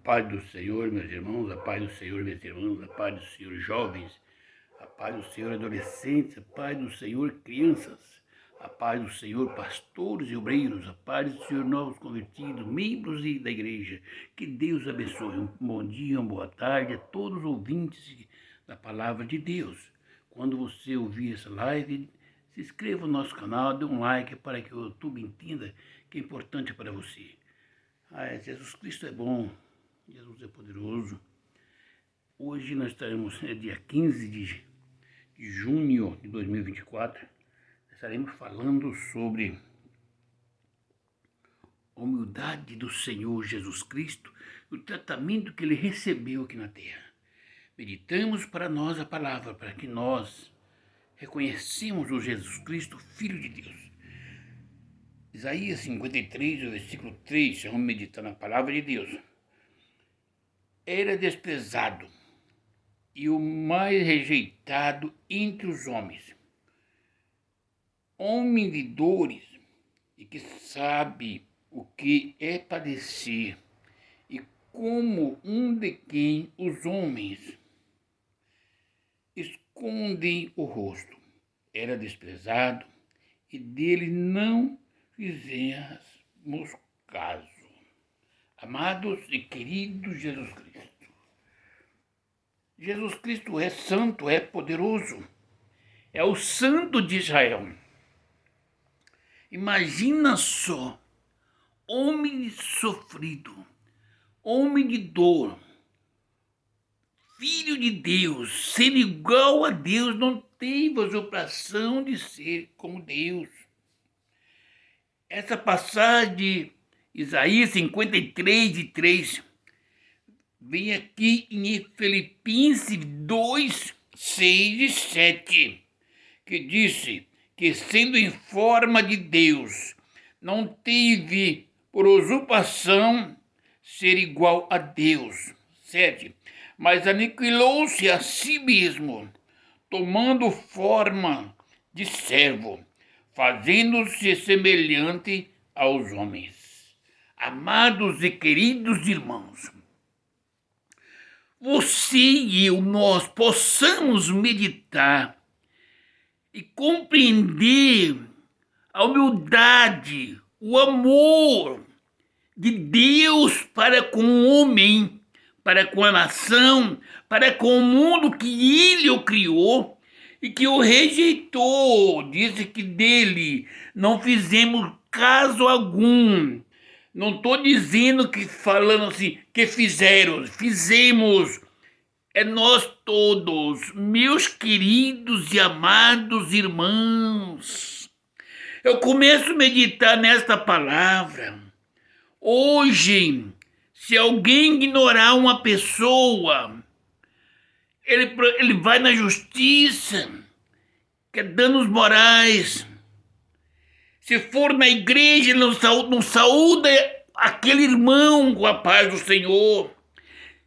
paz do Senhor, meus irmãos, a paz do Senhor, meus irmãos, a paz do Senhor, jovens, a paz do Senhor, adolescentes, a paz do Senhor, crianças, a paz do Senhor, pastores e obreiros, a paz do Senhor, novos convertidos, membros da igreja. Que Deus abençoe. Um bom dia, uma boa tarde a todos os ouvintes da palavra de Deus. Quando você ouvir essa live, se inscreva no nosso canal, dê um like para que o YouTube entenda que é importante para você. Jesus Cristo é bom, Jesus é poderoso. Hoje nós estaremos, dia 15 de junho de 2024, estaremos falando sobre a humildade do Senhor Jesus Cristo e o tratamento que Ele recebeu aqui na terra. Meditamos para nós a palavra, para que nós reconhecemos o Jesus Cristo, Filho de Deus. Isaías 53, o versículo 3, vamos meditar na palavra de Deus. Era desprezado e o mais rejeitado entre os homens, homem de dores e que sabe o que é padecer, e como um de quem os homens escondem o rosto. Era desprezado e dele não fizemos caso. Amados e queridos Jesus Cristo, Jesus Cristo é santo, é poderoso, é o santo de Israel. Imagina só, homem sofrido, homem de dor, filho de Deus, ser igual a Deus, não teve a usurpação de ser como Deus. Essa passagem de Isaías 53, 3, vem aqui em Filipenses 2, 6 e 7, que disse que, sendo em forma de Deus, não teve por usurpação ser igual a Deus. 7. Mas aniquilou-se a si mesmo, tomando forma de servo, fazendo-se semelhante aos homens. Amados e queridos irmãos, você e eu, nós possamos meditar e compreender a humildade, o amor de Deus para com o homem, para com a nação, para com o mundo que Ele o criou e que o rejeitou. Disse que dele não fizemos caso algum. Não estou dizendo que falando assim, que fizemos. É nós todos, meus queridos e amados irmãos. Eu começo a meditar nesta palavra. Hoje, se alguém ignorar uma pessoa, ele vai na justiça, que é danos morais. Se for na igreja, não saúda aquele irmão com a paz do Senhor.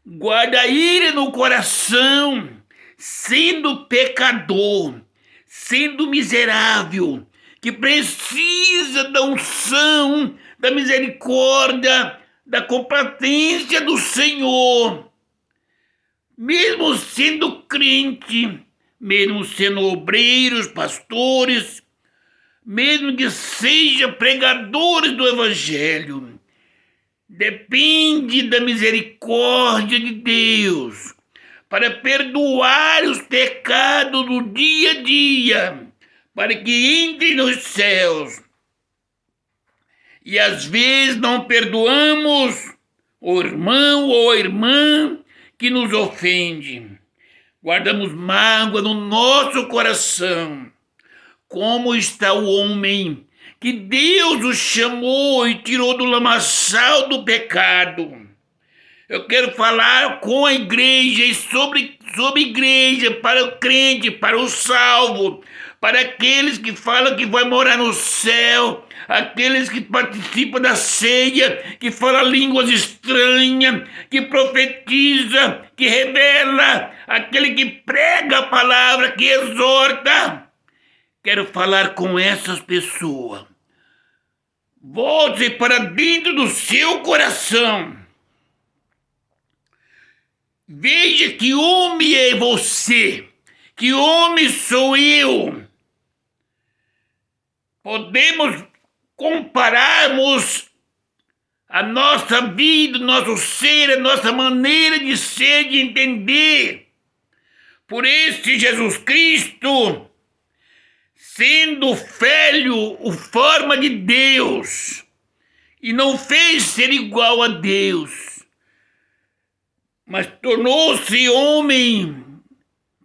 Guarda a ira no coração, sendo pecador, sendo miserável, que precisa da unção, da misericórdia, da competência do Senhor. Mesmo sendo crente, mesmo sendo obreiros, pastores, mesmo que sejam pregadores do Evangelho, depende da misericórdia de Deus para perdoar os pecados do dia a dia, para que entre nos céus. E às vezes não perdoamos o irmão ou a irmã que nos ofende. Guardamos mágoa no nosso coração. Como está o homem que Deus o chamou e tirou do lamaçal do pecado? Eu quero falar com a igreja e sobre igreja, para o crente, para o salvo, para aqueles que falam que vai morar no céu, aqueles que participam da ceia, que falam línguas estranhas, que profetiza, que revela, aquele que prega a palavra, que exorta. Quero falar com essas pessoas. Volte para dentro do seu coração Veja que homem é você, que homem sou eu. Podemos compararmos a nossa vida, nosso ser, a nossa maneira de ser, de entender. Por este Jesus Cristo, sendo filho, o forma de Deus, e não fez ser igual a Deus, mas tornou-se homem,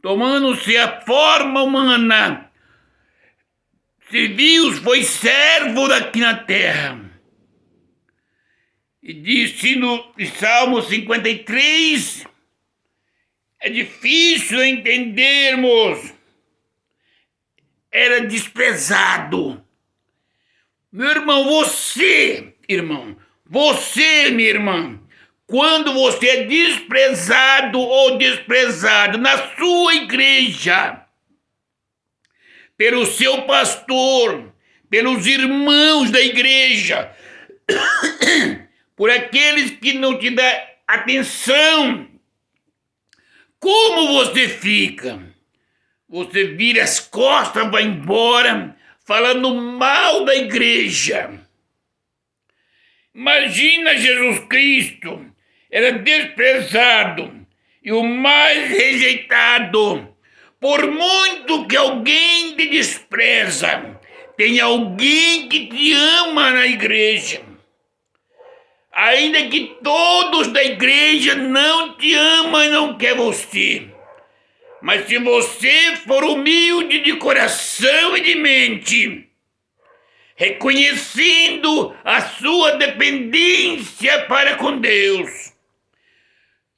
tomando-se a forma humana, serviu, foi servo aqui na terra. E disse no Salmo 53, é difícil entendermos, era desprezado. Meu irmão, você, minha irmã, quando você é desprezado ou desprezado na sua igreja, pelo seu pastor, pelos irmãos da igreja, por aqueles que não te dão atenção, como você fica? Você vira as costas, vai embora, falando mal da igreja. Imagina Jesus Cristo, era desprezado e o mais rejeitado. Por muito que alguém te despreza, tem alguém que te ama na igreja. Ainda que todos da igreja não te amam e não querem você. Mas se você for humilde de coração e de mente, reconhecendo a sua dependência para com Deus,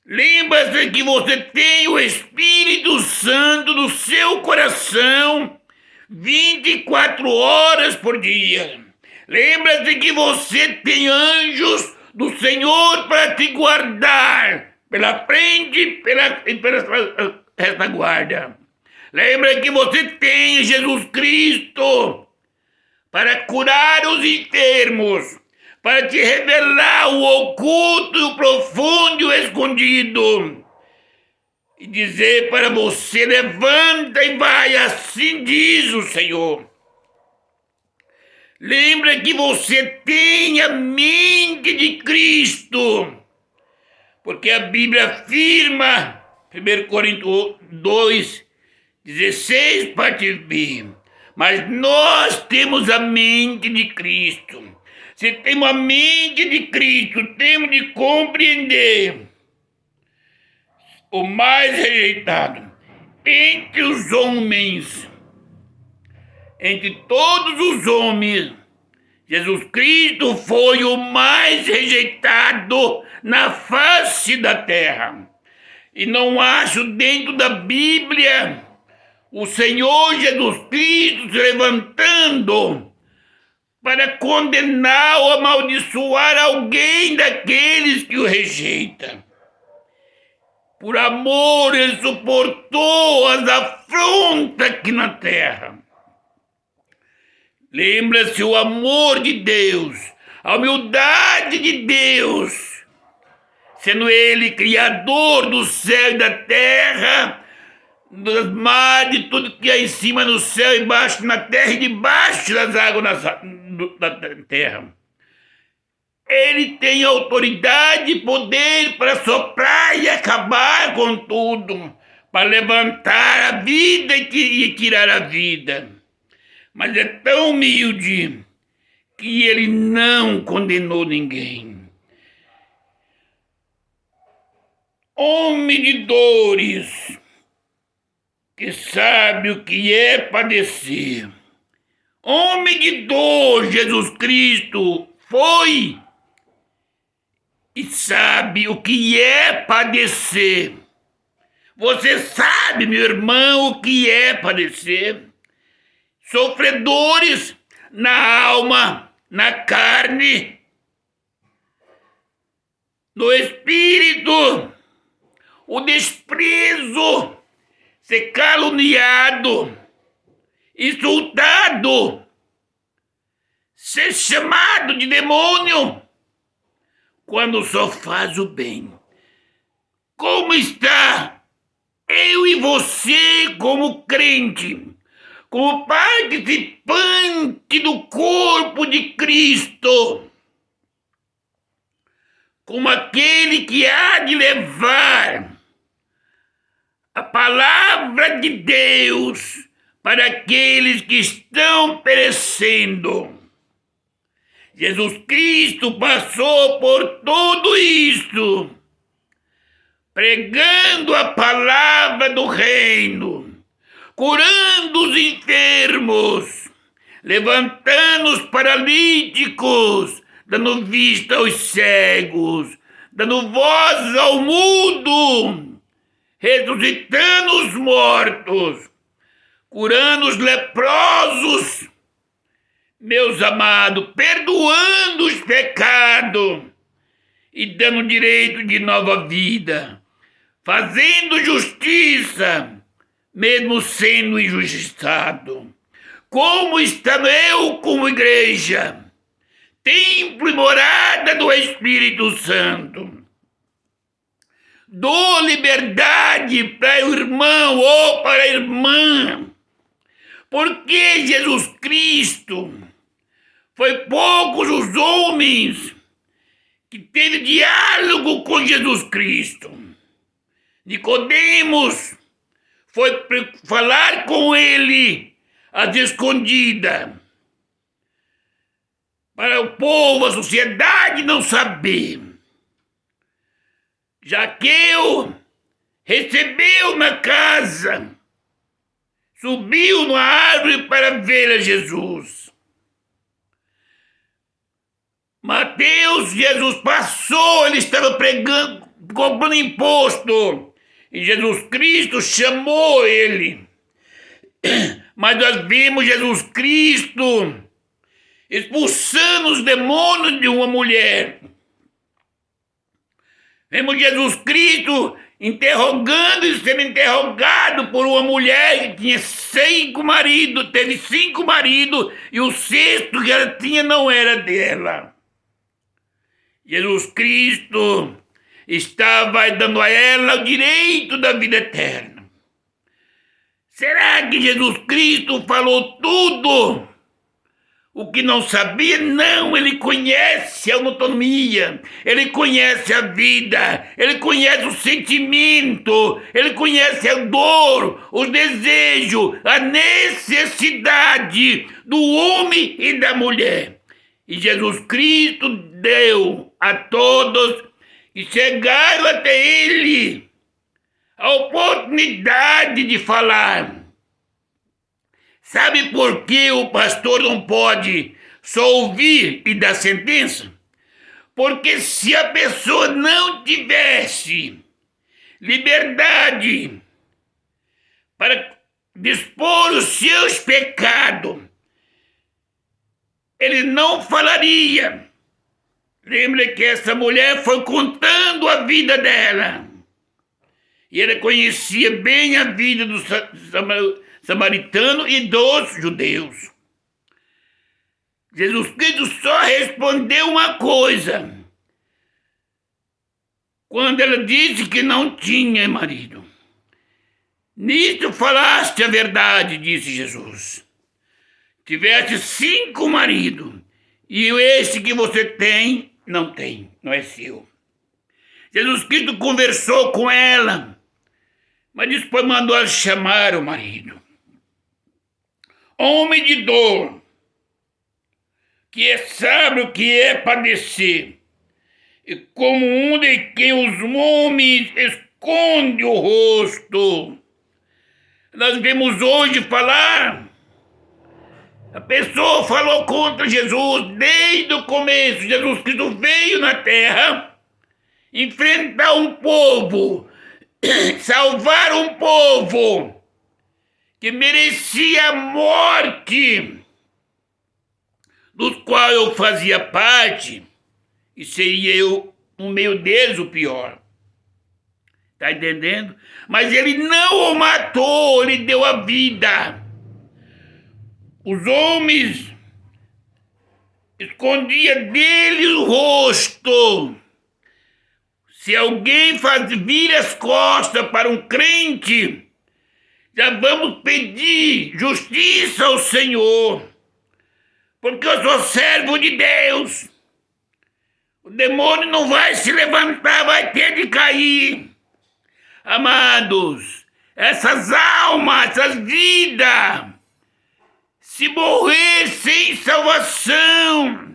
lembra-se que você tem o Espírito Santo no seu coração 24 horas por dia. Lembra-se que você tem anjos do Senhor para te guardar pela frente e pela retaguarda. Lembra que você tem Jesus Cristo para curar os enfermos, para te revelar o oculto, o profundo e o escondido. E dizer para você, levanta e vai, assim diz o Senhor. Lembra que você tem a mente de Cristo, porque a Bíblia afirma, 1 Coríntios 2, 16, parte B, mas nós temos a mente de Cristo. Se temos a mente de Cristo, temos de compreender o mais rejeitado entre os homens, entre todos os homens, Jesus Cristo foi o mais rejeitado na face da terra. E não acho dentro da Bíblia o Senhor Jesus Cristo se levantando para condenar ou amaldiçoar alguém daqueles que o rejeitam. Por amor, ele suportou as afrontas aqui na terra. Lembra-se o amor de Deus, a humildade de Deus, sendo Ele Criador do céu e da terra, dos mares, de tudo que há em cima no céu, embaixo na terra e debaixo das águas da terra. Ele tem autoridade e poder para soprar e acabar com tudo, para levantar a vida e tirar a vida. Mas é tão humilde que ele não condenou ninguém. Homem de dores, que sabe o que é padecer. Homem de dor, Jesus Cristo foi e sabe o que é padecer. Você sabe, meu irmão, o que é padecer? Sofredores na alma, na carne, no espírito, o desprezo, ser caluniado, insultado, ser chamado de demônio, quando só faz o bem. Como está eu e você como crente, como participante do corpo de Cristo, como aquele que há de levar a palavra de Deus para aqueles que estão perecendo. Jesus Cristo passou por tudo isso, pregando a palavra do reino, curando os enfermos, levantando os paralíticos, dando vista aos cegos, dando voz ao mudo, ressuscitando os mortos, curando os leprosos, meus amados, perdoando os pecados e dando direito de nova vida, fazendo justiça, mesmo sendo injustiçado. Como está eu como igreja, templo e morada do Espírito Santo? Dou liberdade para o irmão ou para a irmã, porque Jesus Cristo foi poucos os homens que teve diálogo com Jesus Cristo. Nicodemos foi falar com ele às escondidas, para o povo, a sociedade não saber. Zaqueu recebeu na casa, subiu na árvore para ver a Jesus. Mateus, Jesus passou, ele estava pregando, cobrando imposto, e Jesus Cristo chamou ele. Mas nós vimos Jesus Cristo expulsando os demônios de uma mulher. Vemos Jesus Cristo interrogando e sendo interrogado por uma mulher que tinha 5 maridos, teve 5 maridos, e o sexto que ela tinha não era dela. Jesus Cristo estava dando a ela o direito da vida eterna. Será que Jesus Cristo falou tudo o que não sabia? Não, ele conhece a anatomia, ele conhece a vida, ele conhece o sentimento, ele conhece a dor, o desejo, a necessidade do homem e da mulher. E Jesus Cristo deu a todos que chegaram até ele a oportunidade de falar. Sabe por que o pastor não pode só ouvir e dar sentença? Porque se a pessoa não tivesse liberdade para dispor os seus pecados, ele não falaria. Lembra que essa mulher foi contando a vida dela. E ela conhecia bem a vida do samaritano e dos judeus. Jesus Cristo só respondeu uma coisa. Quando ela disse que não tinha marido. Nisto falaste a verdade, disse Jesus. Tiveste 5 maridos, e esse que você tem, não tem, não é seu. Jesus Cristo conversou com ela, mas depois mandou ela chamar o marido. Homem de dor, que sabe o que é padecer, e como um de quem os homens esconde o rosto. Nós vemos hoje falar. A pessoa falou contra Jesus desde o começo. Jesus Cristo veio na terra enfrentar um povo, salvar um povo que merecia a morte, dos quais eu fazia parte, e seria eu, no meio deles, o pior. Está entendendo? Mas ele não o matou, ele deu a vida. Os homens escondiam dele o rosto, Se alguém vira as costas para um crente, já vamos pedir justiça ao Senhor, porque eu sou servo de Deus. O demônio não vai se levantar, vai ter de cair. Amados, essas almas, essas vidas, se morrer sem salvação,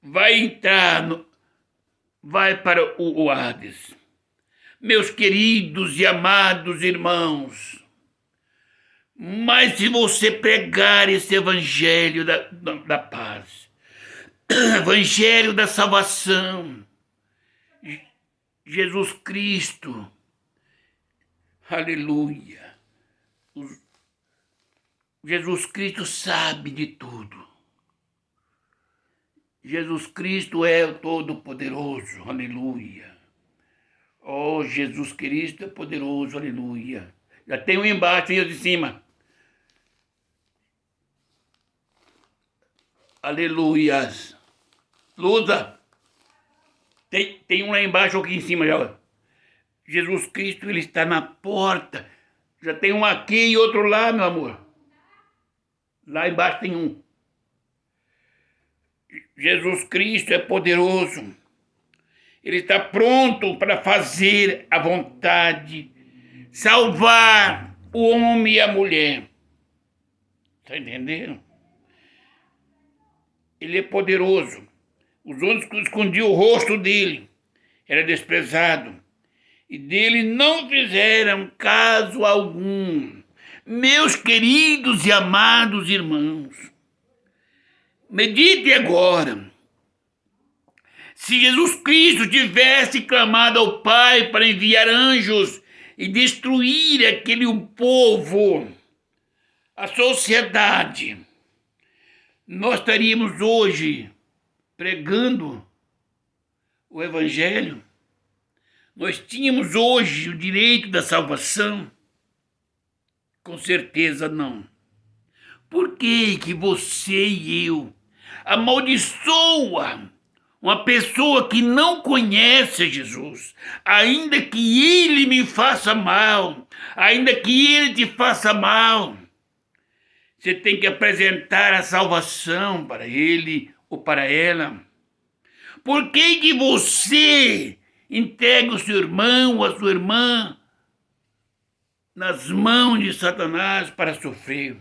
vai para o Hades. Meus queridos e amados irmãos, mas se você pregar esse evangelho da paz, evangelho da salvação, Jesus Cristo, aleluia, Jesus Cristo sabe de tudo. Jesus Cristo é o Todo-Poderoso, aleluia. Oh, Jesus Cristo é poderoso, aleluia. Já tem um embaixo e um de cima. Aleluias. Lusa. Tem um lá embaixo, aqui em cima já. Jesus Cristo, ele está na porta. Já tem um aqui e outro lá, meu amor. Lá embaixo tem um. Jesus Cristo é poderoso. Ele está pronto para fazer a vontade, salvar o homem e a mulher. Está entendendo? Ele é poderoso. Os outros escondiam o rosto dele. Era desprezado. E dele não fizeram caso algum. Meus queridos e amados irmãos, medite agora. Se Jesus Cristo tivesse clamado ao Pai para enviar anjos e destruir aquele povo, a sociedade, nós estaríamos hoje pregando o Evangelho? Nós tínhamos hoje o direito da salvação? Com certeza não. Por que você e eu amaldiçoa uma pessoa que não conhece Jesus, ainda que ele me faça mal, ainda que ele te faça mal? Você tem que apresentar a salvação para ele ou para ela. Por que você entrega o seu irmão ou a sua irmã nas mãos de Satanás para sofrer?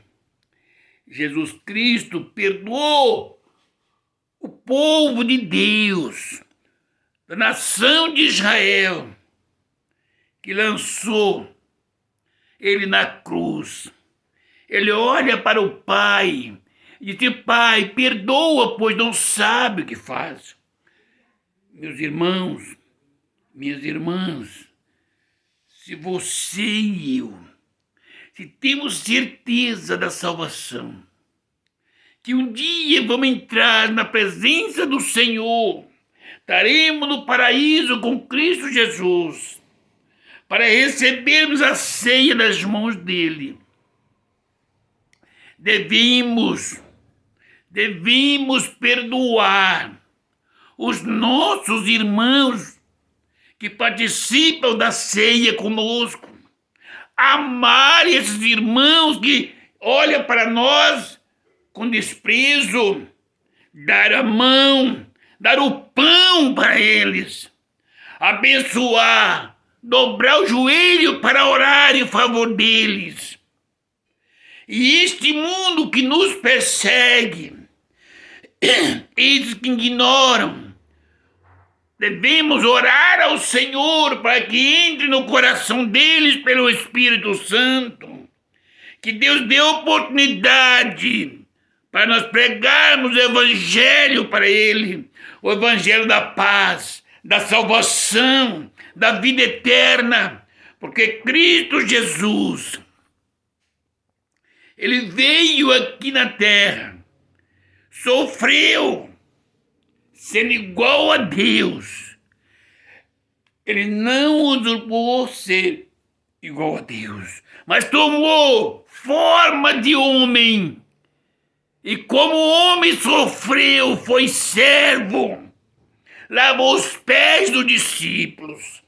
Jesus Cristo perdoou o povo de Deus, da nação de Israel, que lançou ele na cruz. Ele olha para o Pai e diz: Pai, perdoa, pois não sabe o que faz. Meus irmãos, minhas irmãs, se você e eu, se temos certeza da salvação, que um dia vamos entrar na presença do Senhor, estaremos no paraíso com Cristo Jesus, para recebermos a ceia das mãos dele, devemos perdoar os nossos irmãos que participam da ceia conosco, amar esses irmãos que olham para nós com desprezo, dar a mão, dar o pão para eles, abençoar, dobrar o joelho para orar em favor deles. E este mundo que nos persegue, esses que ignoram, devemos orar ao Senhor para que entre no coração deles pelo Espírito Santo, que Deus dê oportunidade para nós pregarmos o Evangelho para ele, o Evangelho da paz, da salvação, da vida eterna, porque Cristo Jesus, ele veio aqui na terra, sofreu, sendo igual a Deus. Ele não usurpou ser igual a Deus, mas tomou forma de homem. E como o homem sofreu, foi servo, lavou os pés dos discípulos,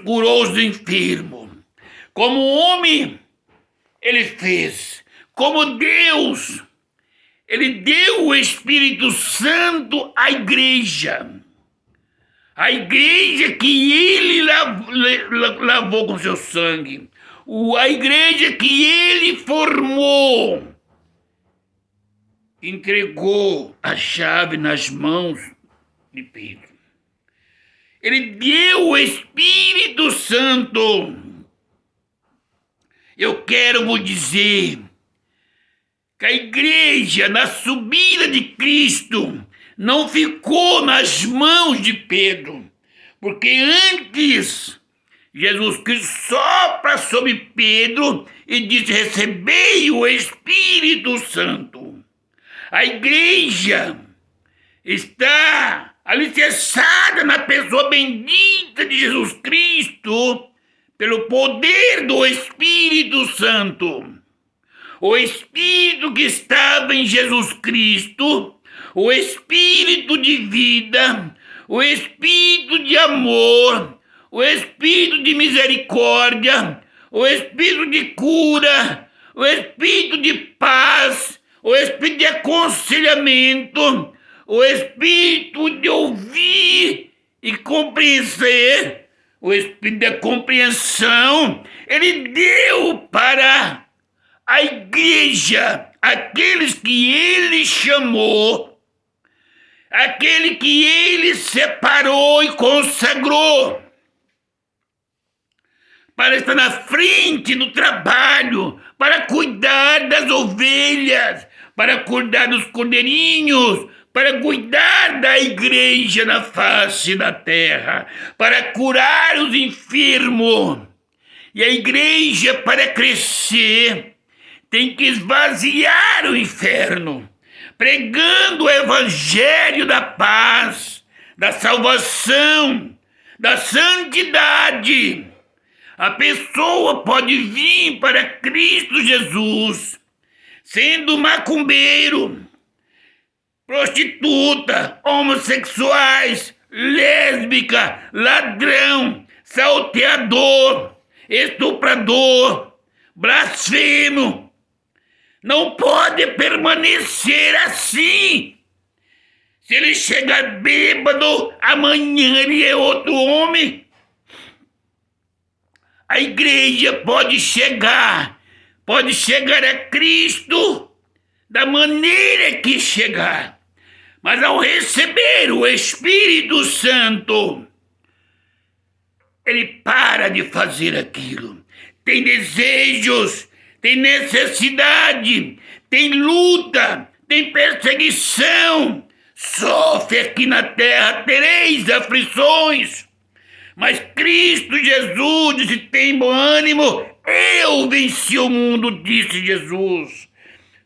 curou os enfermos. Como homem, ele fez. Como Deus, ele deu o Espírito Santo à igreja. A igreja que ele lavou com seu sangue. A igreja que ele formou. Entregou a chave nas mãos de Pedro. Ele deu o Espírito Santo. Eu quero vos dizer que a igreja, na subida de Cristo, não ficou nas mãos de Pedro, porque antes Jesus Cristo sopra sobre Pedro e diz: recebei o Espírito Santo. A igreja está alicerçada na pessoa bendita de Jesus Cristo pelo poder do Espírito Santo. O Espírito que estava em Jesus Cristo, o Espírito de vida, o Espírito de amor, o Espírito de misericórdia, o Espírito de cura, o Espírito de paz, o Espírito de aconselhamento, o Espírito de ouvir e compreender, o Espírito da compreensão, ele deu para a igreja, aqueles que ele chamou, aquele que ele separou e consagrou, para estar na frente do trabalho, para cuidar das ovelhas, para cuidar dos cordeirinhos, para cuidar da igreja na face da terra, para curar os enfermos. E a igreja, para crescer, tem que esvaziar o inferno, pregando o evangelho da paz, da salvação, da santidade. A pessoa pode vir para Cristo Jesus, sendo macumbeiro, prostituta, homossexuais, lésbica, ladrão, salteador, estuprador, blasfemo. Não pode permanecer assim. Se ele chegar bêbado, amanhã ele é outro homem. A igreja pode chegar a Cristo da maneira que chegar. Mas ao receber o Espírito Santo, ele para de fazer aquilo. Tem desejos, tem necessidade, tem luta, tem perseguição. Sofre aqui na terra, tereis aflições. Mas Cristo Jesus disse: tem bom ânimo, eu venci o mundo, disse Jesus.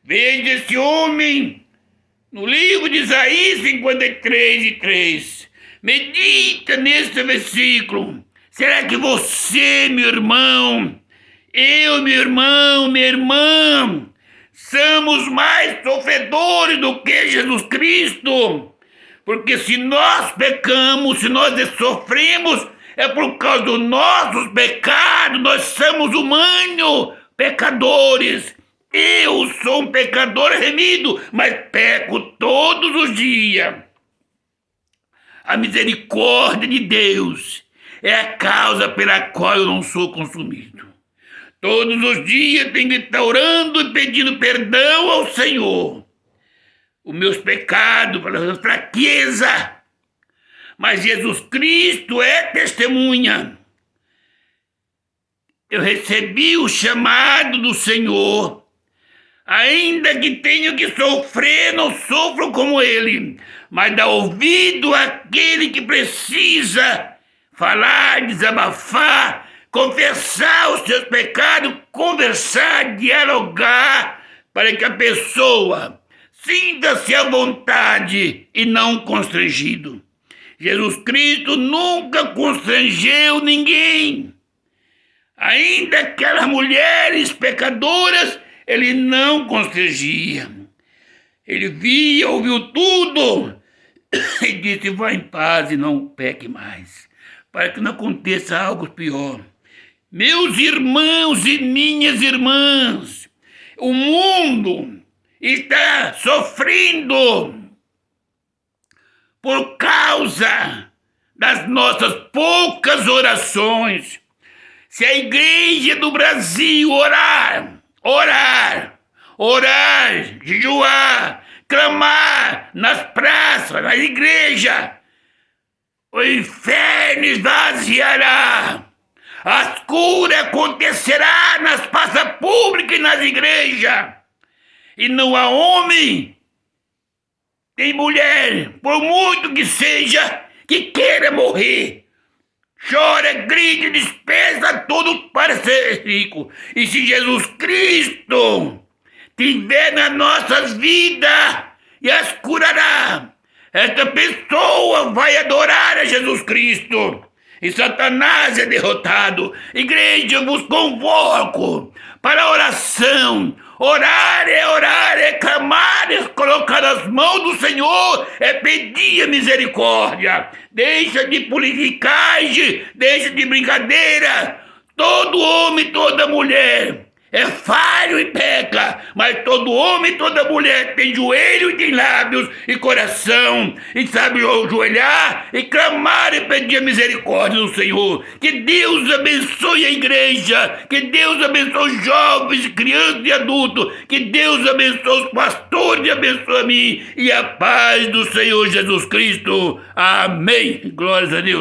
Veja esse homem no livro de Isaías 53:3. Medita nesse versículo. Será que você, meu irmão, eu, meu irmão, minha irmã, somos mais sofredores do que Jesus Cristo? Porque se nós pecamos, se nós sofremos, é por causa dos nossos pecados. Nós somos humanos, pecadores. Eu sou um pecador remido, mas peco todos os dias. A misericórdia de Deus é a causa pela qual eu não sou consumido. Todos os dias tenho que estar orando e pedindo perdão ao Senhor. Os meus pecados, pela fraqueza. Mas Jesus Cristo é testemunha. Eu recebi o chamado do Senhor. Ainda que tenho que sofrer, não sofro como Ele. Mas dá ouvido àquele que precisa falar, desabafar, confessar os seus pecados, conversar, dialogar, para que a pessoa sinta-se à vontade e não constrangido. Jesus Cristo nunca constrangeu ninguém. Ainda aquelas mulheres pecadoras, ele não constrangia. Ele via, ouviu tudo, e disse: vá em paz e não peque mais, para que não aconteça algo pior. Meus irmãos e minhas irmãs, o mundo está sofrendo por causa das nossas poucas orações. Se a igreja do Brasil orar, jejuar, clamar nas praças, na igreja, o inferno esvaziará. A cura acontecerá nas praças públicas e nas igrejas. E não há homem, nem mulher, por muito que seja, que queira morrer. Chora, grita, despeça tudo para ser rico. E se Jesus Cristo tiver nas nossas vidas e as curará, esta pessoa vai adorar a Jesus Cristo. E Satanás é derrotado. Igreja, eu vos convoco para a oração. Orar, é clamar, é colocar as mãos do Senhor, é pedir a misericórdia. Deixa de politicagem, deixa de brincadeira. Todo homem, toda mulher é falho e peca, mas todo homem e toda mulher tem joelho e tem lábios e coração, e sabe ajoelhar e clamar e pedir a misericórdia do Senhor. Que Deus abençoe a igreja, que Deus abençoe os jovens, crianças e adultos, que Deus abençoe os pastores e abençoe a mim, e a paz do Senhor Jesus Cristo. Amém. Glórias a Deus.